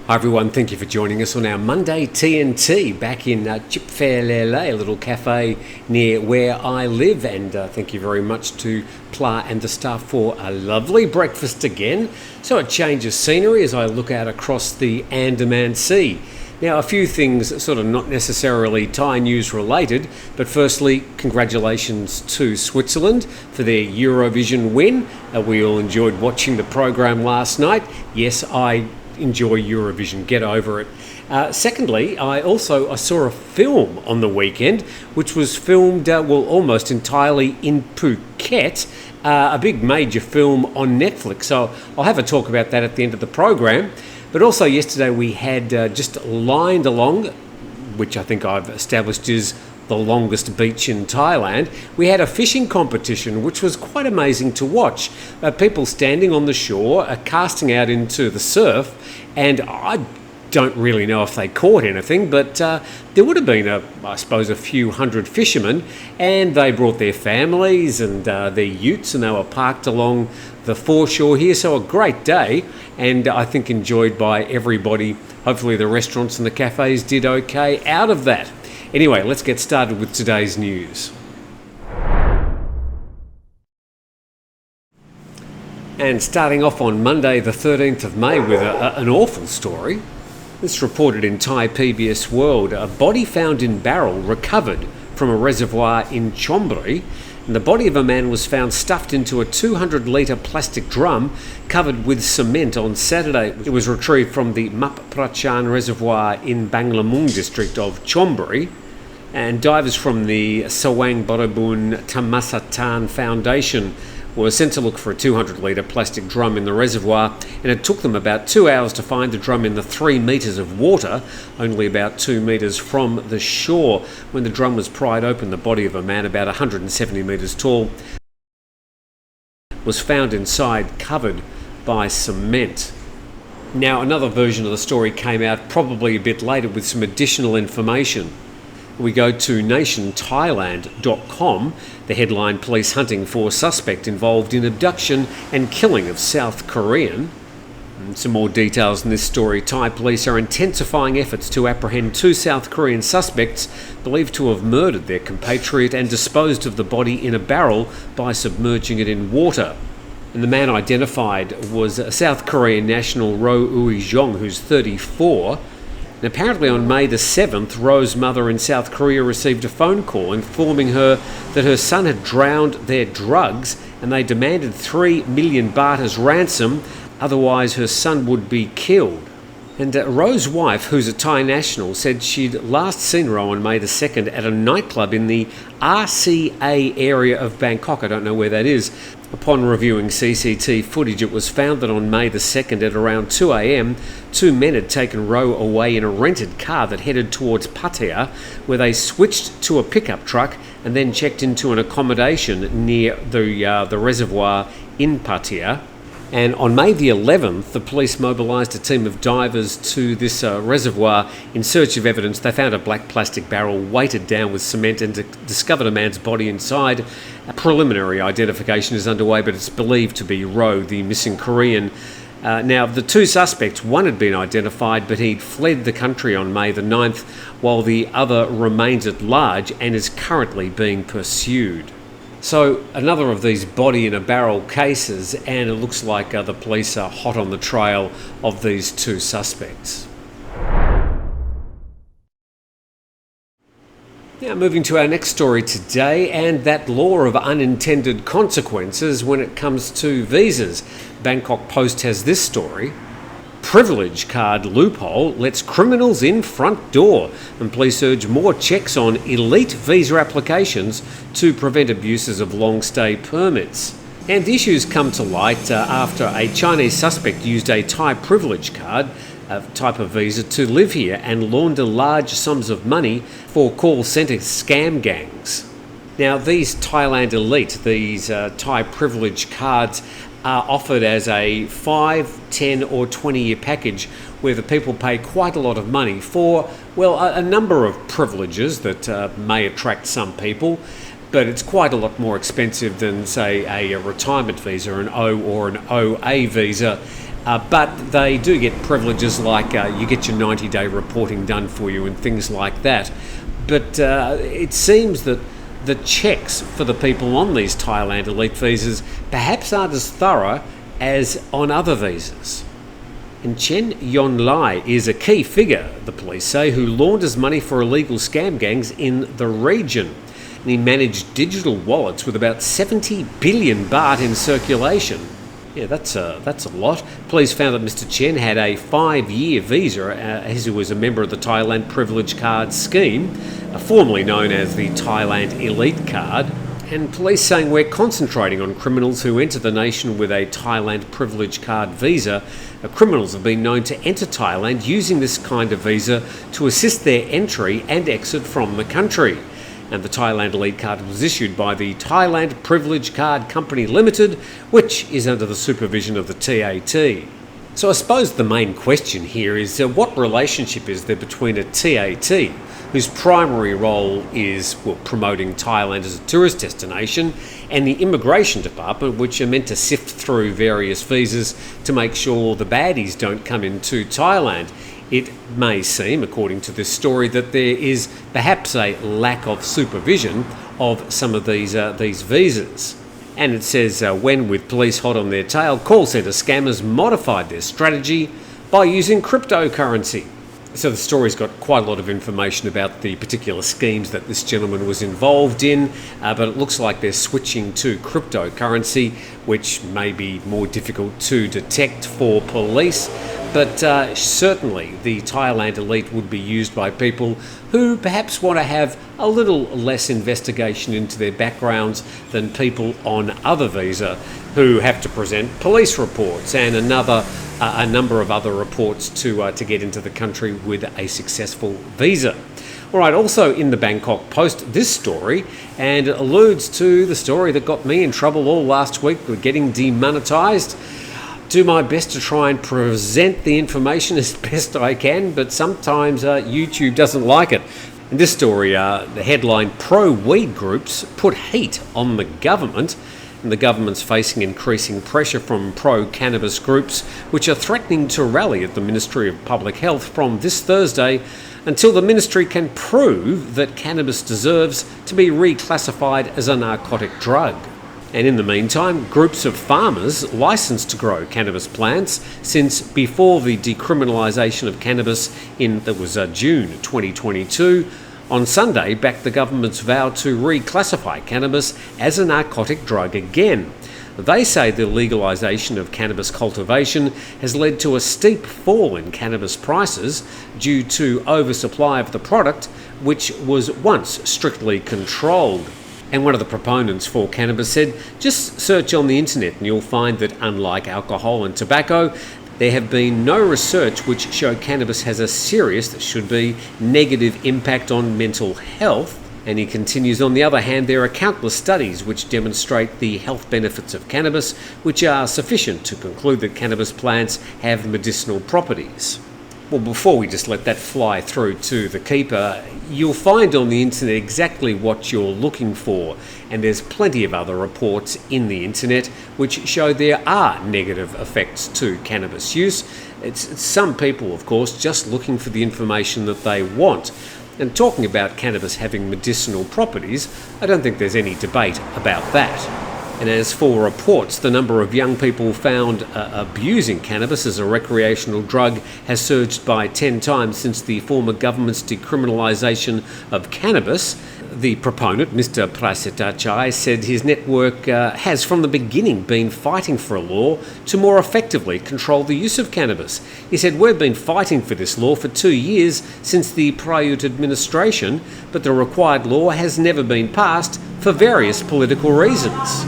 Hi everyone, thank you for joining us on our Monday TNT back in Chip Fair Lele, a little cafe near where I live, and thank you very much to Pla and the staff for a lovely breakfast again. So a change of scenery as I look out across the Andaman Sea. Now a few things sort of not necessarily Thai news related, but firstly congratulations to Switzerland for their Eurovision win. We all enjoyed watching the program last night. Yes, I enjoy Eurovision, get over it. Secondly, I saw a film on the weekend which was filmed almost entirely in Phuket, a big major film on Netflix, so I'll have a talk about that at the end of the program. But also yesterday we had just lined along, which I think I've established is the longest beach in Thailand, we had a fishing competition which was quite amazing to watch. People standing on the shore, casting out into the surf, and I don't really know if they caught anything, but there would have been, I suppose, a few hundred fishermen, and they brought their families and their utes, and they were parked along the foreshore here. So a great day, and I think enjoyed by everybody. Hopefully the restaurants and the cafes did okay out of that. Anyway, let's get started with today's news. And starting off on Monday the 13th of May with an awful story. This reported in Thai PBS World. A body found in barrel recovered from a reservoir in Chonburi, and the body of a man was found stuffed into a 200-litre plastic drum covered with cement on Saturday. It was retrieved from the Map Prachan Reservoir in Banglamung district of Chonburi, and divers from the Sawang Borobun Tamasatan Foundation were sent to look for a 200-litre plastic drum in the reservoir, and it took them about 2 hours to find the drum in the 3 metres of water, only about 2 metres from the shore. When the drum was pried open, the body of a man about 170 metres tall was found inside, covered by cement. Now, another version of the story came out probably a bit later with some additional information. We go to nationthailand.com. The headline: police hunting for suspect involved in abduction and killing of South Korean. And some more details in this story. Thai police are intensifying efforts to apprehend 2 South Korean suspects believed to have murdered their compatriot and disposed of the body in a barrel by submerging it in water. And the man identified was a South Korean national Ro Ui-jong, who's 34. And apparently on May the 7th, Ro's mother in South Korea received a phone call informing her that her son had drowned their drugs, and they demanded 3 million baht as ransom, otherwise her son would be killed. And Ro's wife, who's a Thai national, said she'd last seen Ro on May the 2nd at a nightclub in the RCA area of Bangkok. I don't know where that is. Upon reviewing CCTV footage, it was found that on May the 2nd at around 2 a.m, 2 men had taken Ro away in a rented car that headed towards Pattaya, where they switched to a pickup truck and then checked into an accommodation near the reservoir in Pattaya. And on May the 11th, the police mobilised a team of divers to this reservoir in search of evidence. They found a black plastic barrel weighted down with cement and discovered a man's body inside. A preliminary identification is underway, but it's believed to be Ro, the missing Korean. Now, the 2 suspects, one had been identified, but he'd fled the country on May the 9th, while the other remains at large and is currently being pursued. So another of these body in a barrel cases, and it looks like the police are hot on the trail of these 2 suspects. Now moving to our next story today, and that law of unintended consequences when it comes to visas. Bangkok Post has this story. Privilege card loophole lets criminals in front door, and police urge more checks on elite visa applications to prevent abuses of long stay permits. And the issues come to light after a Chinese suspect used a Thai privilege card, a type of visa, to live here and launder large sums of money for call centre scam gangs. Now, these Thailand elite, these Thai privilege cards, are offered as a 5, 10 or 20-year package where the people pay quite a lot of money for, well, a number of privileges that may attract some people, but it's quite a lot more expensive than, say, a retirement visa, an O or an OA visa. But they do get privileges like you get your 90-day reporting done for you and things like that. But it seems that the checks for the people on these Thailand elite visas perhaps aren't as thorough as on other visas. And Chen Yon Lai is a key figure, the police say, who launders money for illegal scam gangs in the region. And he managed digital wallets with about 70 billion baht in circulation. Yeah, that's a lot. Police found that Mr. Chen had a 5-year visa as he was a member of the Thailand Privilege Card scheme, formerly known as the Thailand Elite Card. And police saying we're concentrating on criminals who enter the nation with a Thailand Privilege Card visa. Criminals have been known to enter Thailand using this kind of visa to assist their entry and exit from the country. And the Thailand Elite Card was issued by the Thailand Privilege Card Company Limited, which is under the supervision of the TAT. So I suppose the main question here is what relationship is there between a TAT, whose primary role is promoting Thailand as a tourist destination, and the Immigration Department, which are meant to sift through various visas to make sure the baddies don't come into Thailand. It may seem, according to this story, that there is perhaps a lack of supervision of some of these visas. And it says, when with police hot on their tail, call centre scammers modified their strategy by using cryptocurrency. So the story's got quite a lot of information about the particular schemes that this gentleman was involved in, but it looks like they're switching to cryptocurrency, which may be more difficult to detect for police. But certainly the Thailand elite would be used by people who perhaps want to have a little less investigation into their backgrounds than people on other visa who have to present police reports and a number of other reports to get into the country with a successful visa. All right, also in the Bangkok Post, this story, and it alludes to the story that got me in trouble all last week with getting demonetised. Do my best to try and present the information as best I can, but sometimes YouTube doesn't like it. In this story, the headline, pro-weed groups put heat on the government, and the government's facing increasing pressure from pro-cannabis groups, which are threatening to rally at the Ministry of Public Health from this Thursday until the ministry can prove that cannabis deserves to be reclassified as a narcotic drug. And in the meantime, groups of farmers licensed to grow cannabis plants since before the decriminalisation of cannabis that was June 2022, on Sunday backed the government's vow to reclassify cannabis as a narcotic drug again. They say the legalisation of cannabis cultivation has led to a steep fall in cannabis prices due to oversupply of the product, which was once strictly controlled. And one of the proponents for cannabis said, just search on the internet and you'll find that unlike alcohol and tobacco, there have been no research which show cannabis has a serious, that should be, negative impact on mental health. And he continues, on the other hand, there are countless studies which demonstrate the health benefits of cannabis, which are sufficient to conclude that cannabis plants have medicinal properties. Well, before we just let that fly through to the keeper, you'll find on the internet exactly what you're looking for, and there's plenty of other reports in the internet which show there are negative effects to cannabis use. It's some people, of course, just looking for the information that they want. And talking about cannabis having medicinal properties, I don't think there's any debate about that. And as for reports, the number of young people found abusing cannabis as a recreational drug has surged by 10 times since the former government's decriminalisation of cannabis. The proponent, Mr. Prasitachai, said his network has from the beginning been fighting for a law to more effectively control the use of cannabis. He said, we've been fighting for this law for 2 years since the Prayut administration, but the required law has never been passed for various political reasons.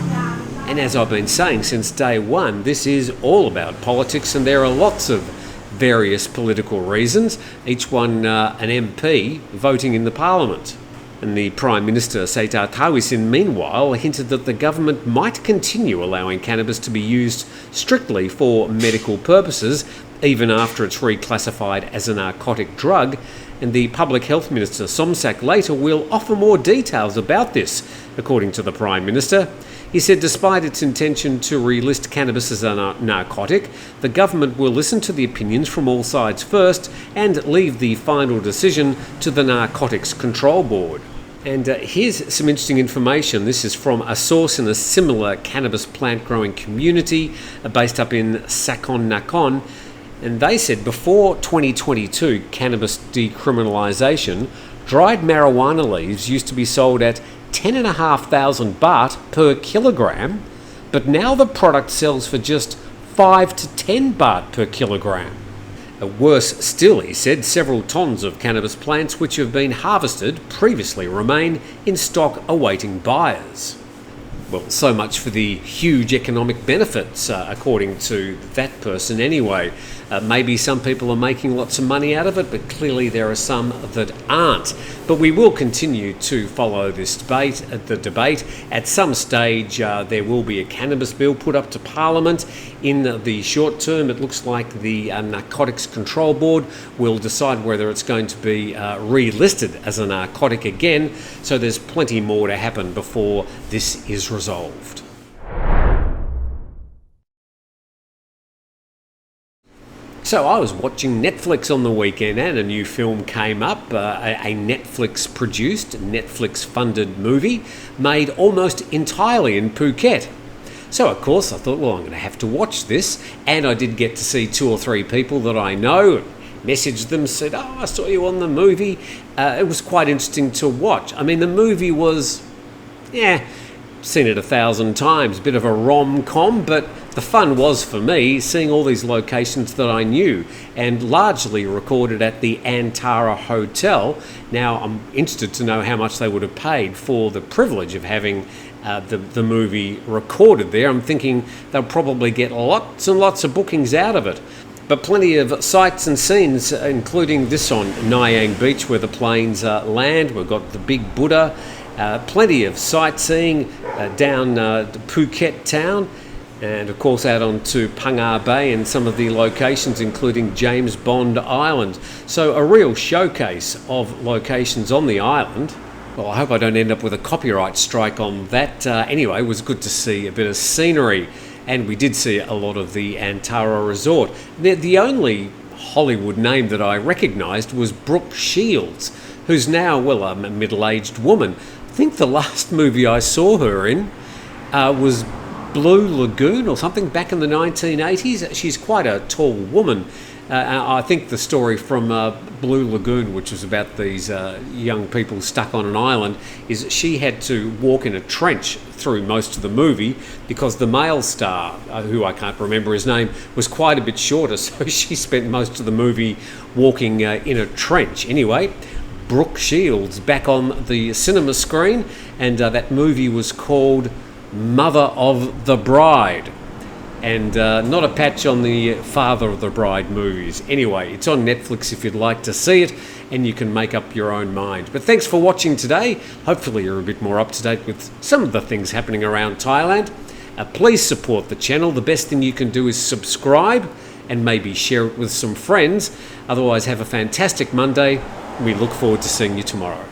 And as I've been saying since day one, this is all about politics, and there are lots of various political reasons, each one an MP voting in the parliament. And the Prime Minister, Srettha Thavisin, meanwhile, hinted that the government might continue allowing cannabis to be used strictly for medical purposes, even after it's reclassified as a narcotic drug. And the Public Health Minister, Somsak, later will offer more details about this, according to the Prime Minister. He said despite its intention to relist cannabis as a narcotic, the government will listen to the opinions from all sides first and leave the final decision to the Narcotics Control Board. And here's some interesting information. This is from a source in a similar cannabis plant growing community based up in Sakon Nakhon. And they said before 2022 cannabis decriminalisation, dried marijuana leaves used to be sold at 10,500 baht per kilogram, but now the product sells for just 5 to 10 baht per kilogram. Worse still, he said, several tons of cannabis plants which have been harvested previously remain in stock awaiting buyers. Well, so much for the huge economic benefits, according to that person anyway. Maybe some people are making lots of money out of it, but clearly there are some that aren't. But we will continue to follow this debate. At some stage, there will be a cannabis bill put up to Parliament. In the short term, it looks like the Narcotics Control Board will decide whether it's going to be relisted as a narcotic again. So there's plenty more to happen before this is resolved. So I was watching Netflix on the weekend and a new film came up, a Netflix-produced, Netflix-funded movie made almost entirely in Phuket. So of course I thought, well, I'm going to have to watch this, and I did get to see 2 or 3 people that I know, messaged them, said, oh, I saw you on the movie. It was quite interesting to watch. I mean, the movie was, seen it 1,000 times, bit of a rom-com, but the fun was for me seeing all these locations that I knew and largely recorded at the Antara Hotel. Now I'm interested to know how much they would have paid for the privilege of having the movie recorded there. I'm thinking they'll probably get lots and lots of bookings out of it. But plenty of sights and scenes, including this on Mueang Beach where the planes land. We've got the big Buddha. Plenty of sightseeing down Phuket town, and of course out onto Phang Bay and some of the locations including James Bond Island. So a real showcase of locations on the island. Well, I hope I don't end up with a copyright strike on that. Anyway, it was good to see a bit of scenery, and we did see a lot of the Antara Resort. The only Hollywood name that I recognised was Brooke Shields, who's now, well, a middle-aged woman. I think the last movie I saw her in was Blue Lagoon or something back in the 1980s. She's quite a tall woman. I think the story from Blue Lagoon, which was about these young people stuck on an island, is she had to walk in a trench through most of the movie because the male star, who I can't remember his name, was quite a bit shorter, so she spent most of the movie walking in a trench. Anyway, Brooke Shields back on the cinema screen, and that movie was called Mother of the Bride, and not a patch on the Father of the Bride movies. Anyway, it's on Netflix if you'd like to see it, and you can make up your own mind. But thanks for watching today. Hopefully you're a bit more up to date with some of the things happening around Thailand. Please support the channel. The best thing you can do is subscribe and maybe share it with some friends. Otherwise, have a fantastic Monday. We look forward to seeing you tomorrow.